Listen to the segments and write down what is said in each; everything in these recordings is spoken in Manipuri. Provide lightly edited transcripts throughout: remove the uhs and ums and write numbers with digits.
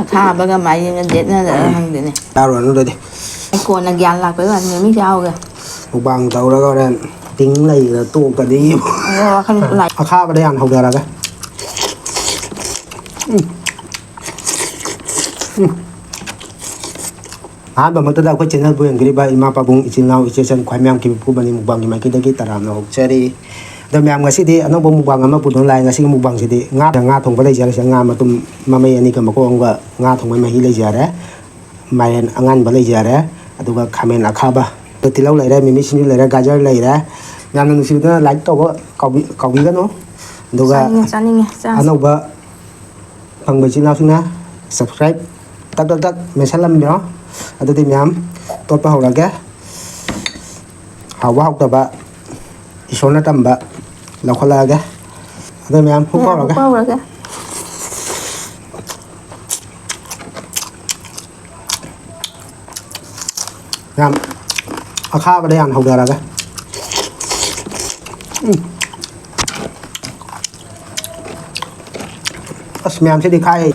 ꯑꯈꯥꯕꯒ ꯃꯥꯏꯔꯦꯟꯒ ꯗꯦꯠꯅꯗꯔ ꯈꯪꯗꯦꯅꯦ. ꯆꯥꯔꯨꯔꯅꯨ ꯑꯗꯨꯗꯤ. ꯑꯩ ꯀꯣꯟꯅ ꯒ꯭ꯌꯥꯟ ꯂꯥꯛꯄꯩ ꯋꯥꯅꯤ ꯃꯃꯤꯡ ꯆꯥꯍꯧꯒꯦ. ꯃꯨꯛꯕꯥꯡ ꯇꯧꯔꯒ ꯍꯣꯔꯦꯟ ꯇꯤꯡ ꯂꯩꯗꯅ ꯇꯣꯛꯀꯅꯤ. ꯋꯥꯈꯜ ꯂꯥꯛ. ꯑꯈꯥꯕꯗ ꯌꯥꯝ ꯍꯧꯊꯔꯒ. ꯑꯍꯥꯟꯕꯃꯛꯇꯗ ꯑꯩꯈꯣꯏ ꯆꯦꯅꯦꯜꯕꯨ ꯌꯦꯡꯕꯤꯔꯤꯕ ꯏꯃꯥ ꯄꯥꯕꯨꯡ ꯏꯆꯤꯜ ꯏꯅꯥꯎ ꯏꯆꯦꯆꯟ ꯈ꯭ꯋꯥꯏ ꯃꯌꯥꯝꯒꯤ ꯃꯄꯨꯕꯅꯤ ꯃꯨꯛꯕꯥꯡꯒꯤ ꯃꯥꯏꯀꯩꯗꯒꯤ ꯇꯔꯥꯝꯅ ꯑꯣꯛꯆꯔꯤ. ꯑꯗꯣ ꯃꯌꯥꯝ ꯉꯁꯤꯗꯤ ꯑꯅꯧꯕ ꯃꯨꯛꯕꯥꯡ ꯑꯃ ꯄꯨꯗꯨꯅ ꯂꯥꯛꯑꯦ. ꯉꯁꯤꯒꯤ ꯃꯨꯛꯕꯥꯡꯁꯤꯗꯤ ꯉꯥ ꯊꯣꯡꯕ ꯂꯩꯖꯔꯦ. ꯉꯥ ꯃꯇꯨꯝ ꯃꯃꯩ ꯑꯅꯤꯒ ꯃꯀꯣꯛ ꯑꯃꯒ ꯉꯥ ꯊꯣꯡꯕꯩ ꯃꯍꯤ ꯂꯩꯖꯔꯦ. ꯃꯥꯏꯔꯦꯟ ꯑꯉꯥꯟꯕ ꯂꯩꯖꯔꯦ. ꯑꯗꯨꯒ ꯈꯥꯃꯦꯟ ꯑꯈꯥꯕ, ꯇꯤꯜꯍꯧ ꯂꯩꯔꯦ, ꯃꯤꯃꯤ ꯁꯤꯡꯖꯨ ꯂꯩꯔꯦ, ꯒꯥꯖꯔ ꯂꯩꯔꯦ. ꯌꯥꯝꯅ ꯅꯨꯡꯁꯤꯕꯤꯗꯨꯅ ꯂꯥꯏꯛ ꯇꯧꯕ ꯀꯥꯎꯕꯤꯒꯅꯨ. ꯑꯗꯨꯒ ꯆꯥꯅꯤꯡꯉꯦ ꯆꯥꯁꯦ. ꯑꯅꯧꯕ ꯐꯪꯕ ꯏꯆꯤꯜ ꯏꯅꯥꯎꯁꯤꯡꯅ ꯁꯕꯁꯀ꯭ꯔꯥꯏꯕ ꯇꯛ ꯃꯦꯟꯁꯤꯜꯂꯝꯕꯤꯔꯣ. ꯑꯗꯨꯗꯤ ꯃꯌꯥꯝ ꯇꯣꯠꯄ ꯍꯧꯔꯒꯦ. ꯍꯥꯎꯕ ꯍꯥꯎꯇꯕ ꯏꯁꯣꯔꯅ ꯇꯝꯕ ꯂꯧꯈꯠꯂꯛꯑꯒꯦ. ꯑꯗꯨ ꯃꯌꯥꯝ ꯍꯨꯞꯄ ꯍꯧꯔꯒꯦ. ꯌꯥꯝ ꯑꯈꯥꯕꯗ ꯌꯥꯝ ꯍꯧꯊꯔꯒꯦ. ꯑꯁ ꯃꯌꯥꯝꯁꯤꯗꯤ ꯈꯥꯏ.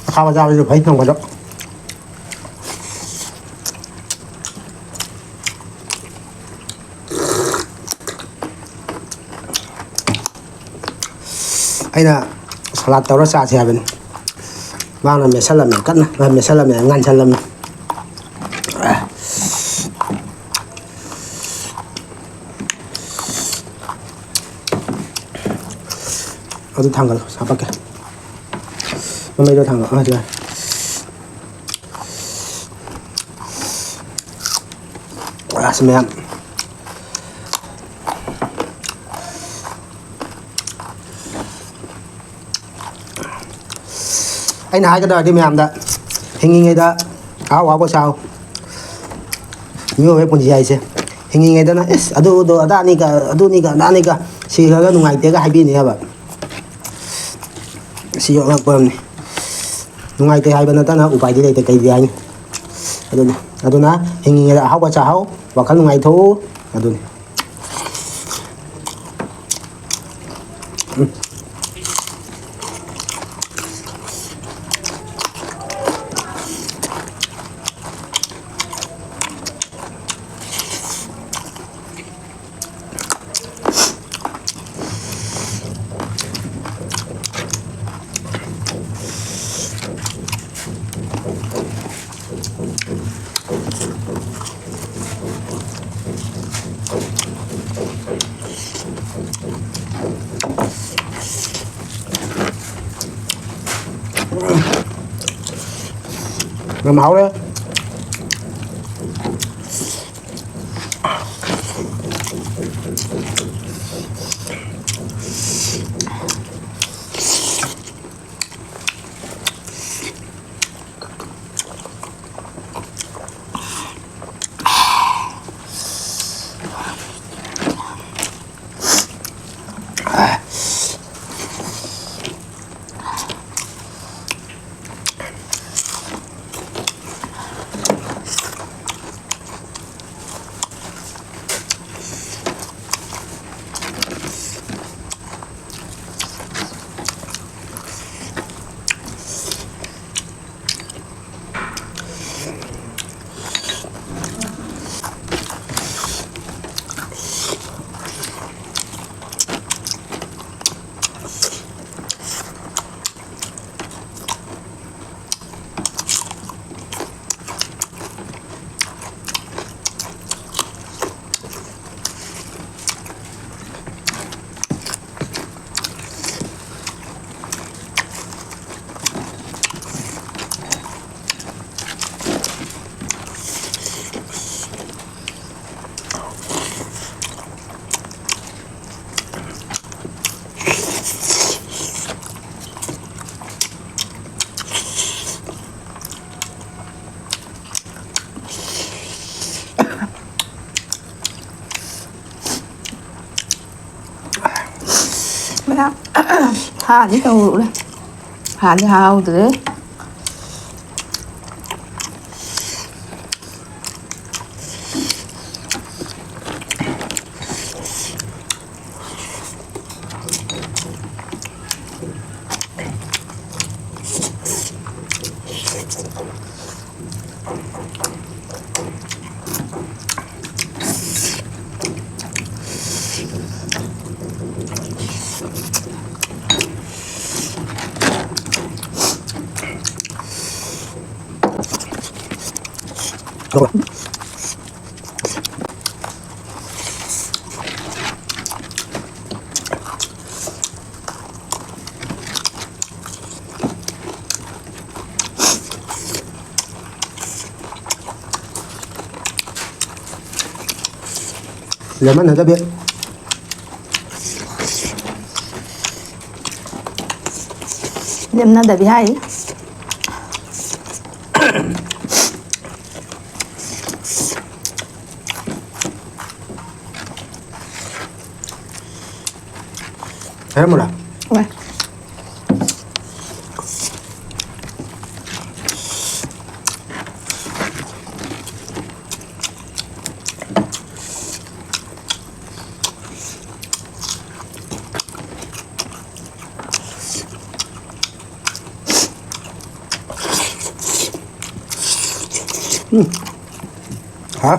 ꯑꯈꯥꯕ ꯆꯥꯕꯁꯨ ꯐꯩ ꯊꯣꯡꯕꯗꯣ. ꯑꯩꯅ ꯁꯂꯥꯠ ꯇꯧꯔ ꯆꯥꯁꯦ ꯍꯥꯏꯕꯅꯤ. ꯃꯥꯅ ꯃꯦꯠꯁꯜꯂꯝꯃꯦ, ꯀꯟꯅ ꯃꯦꯠꯁꯜꯂꯝꯃꯦ, ꯉꯥꯟꯁꯜꯂꯝꯃꯦ. ꯑꯗꯨ ꯊꯥꯡꯒꯠꯂꯣ, ꯍꯥꯄꯛꯀꯦ. ꯃꯃꯩꯗꯣ ꯊꯥꯡꯒꯠꯂꯣ. ꯑꯁ ꯃꯌꯥꯝ. ꯑꯩꯅ ꯍꯥꯏꯒꯗꯕꯗꯤ ꯃꯌꯥꯝꯗ ꯍꯤꯡꯉꯤꯉꯩꯗ ꯑꯍꯥꯎ ꯑꯍꯥꯎꯕ ꯆꯥꯎ. ꯃꯤꯑꯣꯏꯕꯒꯤ ꯄꯨꯟꯁꯤ ꯍꯥꯏꯁꯦ ꯍꯤꯡꯉꯤꯉꯩꯗꯅ ꯏꯁ ꯑꯗꯨꯗꯣ ꯑꯗꯥꯅꯤꯒ ꯑꯗꯨꯅꯤꯒ ꯑꯗꯥꯅꯤꯒ ꯁꯤꯈ꯭ꯔꯒ ꯅꯨꯡꯉꯥꯏꯇꯦꯒ ꯍꯥꯏꯕꯤꯅꯦꯕ. ꯁꯤ ꯑꯉꯛꯄ ꯑꯃꯅꯤ. ꯅꯨꯡꯉꯥꯏꯇꯦ ꯍꯥꯏꯕ ꯅꯠꯇꯅ ꯎꯄꯥꯏꯗꯤ ꯂꯩꯇꯦ. ꯀꯩꯗꯤ ꯍꯥꯏꯅꯤ. ꯑꯗꯨꯅ ꯍꯤꯡꯉꯤꯉꯩꯗ ꯑꯍꯥꯎꯕ ꯆꯥꯍꯧ, ꯋꯥꯈꯜ ꯅꯨꯡꯉꯥꯏꯊꯣꯛꯎ. ꯑꯗꯨꯅꯤ. ꯌꯥꯝ ꯍꯥꯎꯔꯦ. ไม่ได้ทานที่เราเลยทานที่เราtừ đấy Rồi. Giờ mắt này ta biết. Đêm nay bị hay Thế một lần. Vậy. Hả?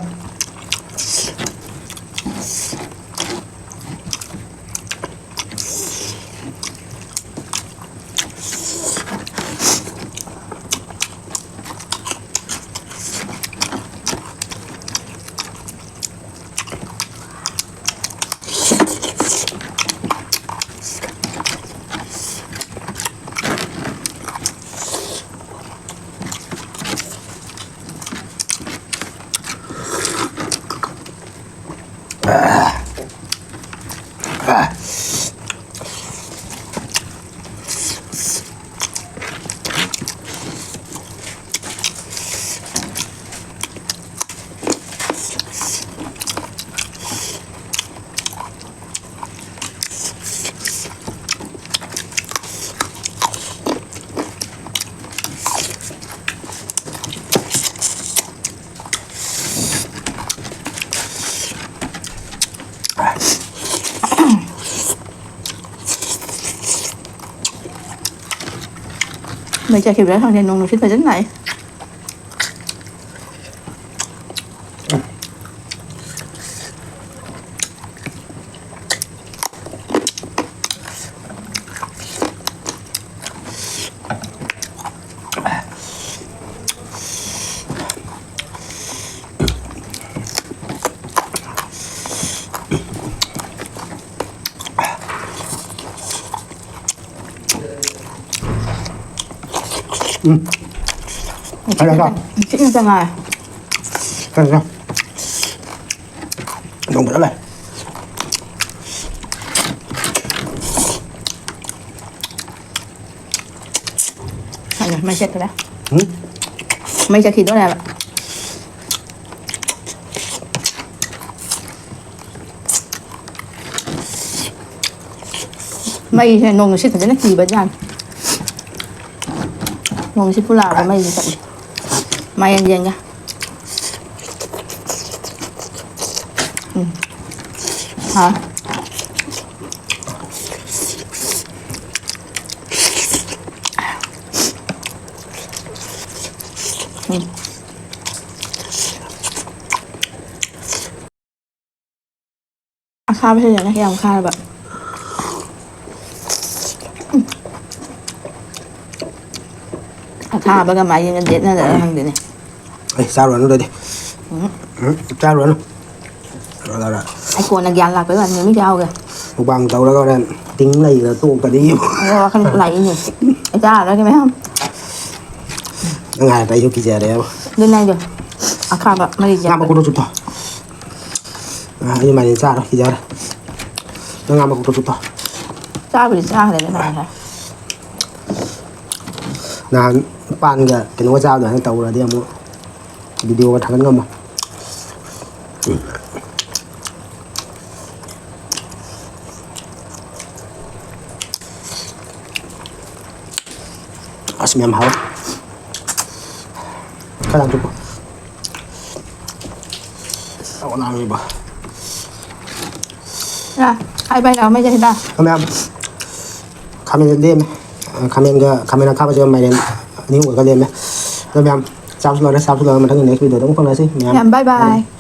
Mày chơi kiểu đấy thằng này nó xin thời gian này Hay là sao? Chị như thế này Hay là sao? Không phải này. Mày chết rồi đó mày chết thịt đó này ạ mày thì nông sẽ phải nó kỳ bên nhau nông sẽ phụ lão và mày gì vậy mày ăn gì nha hảข้าวไม่ใช่อย่างนั้นยำข้าวแบบข้าวมันก็มายังเด็ดนั่นแหละทางเดี๋ยวนี้ Ê, sao rồi nó đây đi. Sao rồi nó. Rồi. Ai cuốn là dàn lạc với bạn người mới giao kìa. Mukbang tao đó có đen tính này là tụ cả đi. Rồi không lấy nhỉ. Ai cha đó cái mấy không? Ngày tay vô kia giờ đấy. Lên này rồi.ข้าวแบบไม่ได้ Ngam mà cũng chụp to. Nhưng mà đến sao đó kia giờ. Nó ngam mà cũng chụp to. Cha bị cha này này này. Là pan kìa, cái nó sao rồi nó tàu là đi mua. Video mà thằng ngâm mà. ꯑꯁ ꯃꯌꯥꯝ ꯍꯥꯎꯋꯦ ꯈꯔ ꯆꯨꯞꯄꯣ ꯅꯥꯡꯉꯤꯕ hai bay nào mấy chơi ta ꯃꯌꯥꯝ ꯈꯥꯃꯦꯟ ꯂꯦꯝꯃꯦ ꯈꯥꯃꯦꯟ ꯑꯈꯥꯕꯁꯦ ꯃꯥꯏꯔꯦꯟ ꯑꯅꯤ ꯑꯣꯏꯔꯒ ꯂꯦꯝꯃꯦ ꯑꯗꯣ ꯃꯌꯥꯝ ꯆꯥꯕꯁꯨ ꯂꯣꯏꯔꯦ ꯃꯊꯪꯒꯤ ꯅꯦꯛꯁ ꯚꯤꯗꯤꯑꯣꯗ ꯑꯃꯨꯛ ꯐꯪꯅꯁꯤ mày bye bye